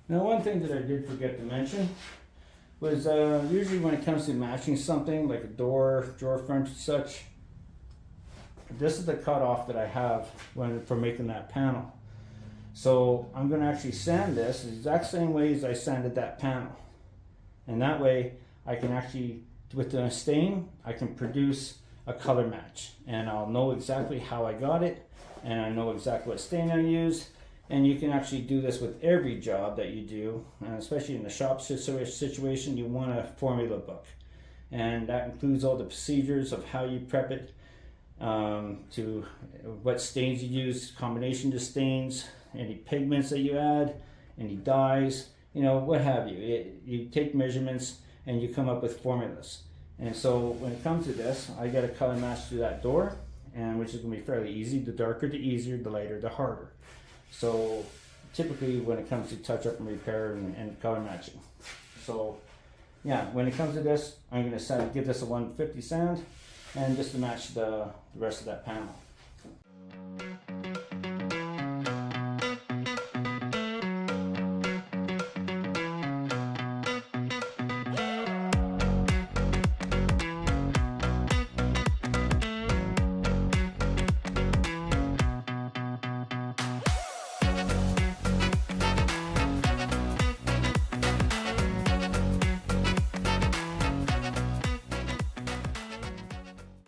Now, one thing that I did forget to mention was usually when it comes to matching something like a door, drawer front, and such, this is the cutoff that I have for making that panel. So I'm going to actually sand this the exact same way as I sanded that panel, and that way I can actually, with the stain, I can produce a color match, and I'll know exactly how I got it, and I know exactly what stain I used. And you can actually do this with every job that you do, especially in the shop situation. You want a formula book, and that includes all the procedures of how you prep it, to what stains you use, combination of stains, any pigments that you add, any dyes, what have you. You take measurements and you come up with formulas. And so when it comes to this, I got a color match to that door, and which is going to be fairly easy. The darker the easier, the lighter the harder. So typically when it comes to touch up and repair and color matching. So yeah, when it comes to this, I'm going to give this a 150 sand, and just to match the rest of that panel.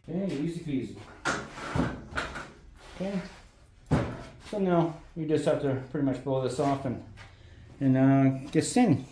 Okay, easy peasy. Okay, so now we just have to pretty much blow this off and get sanding.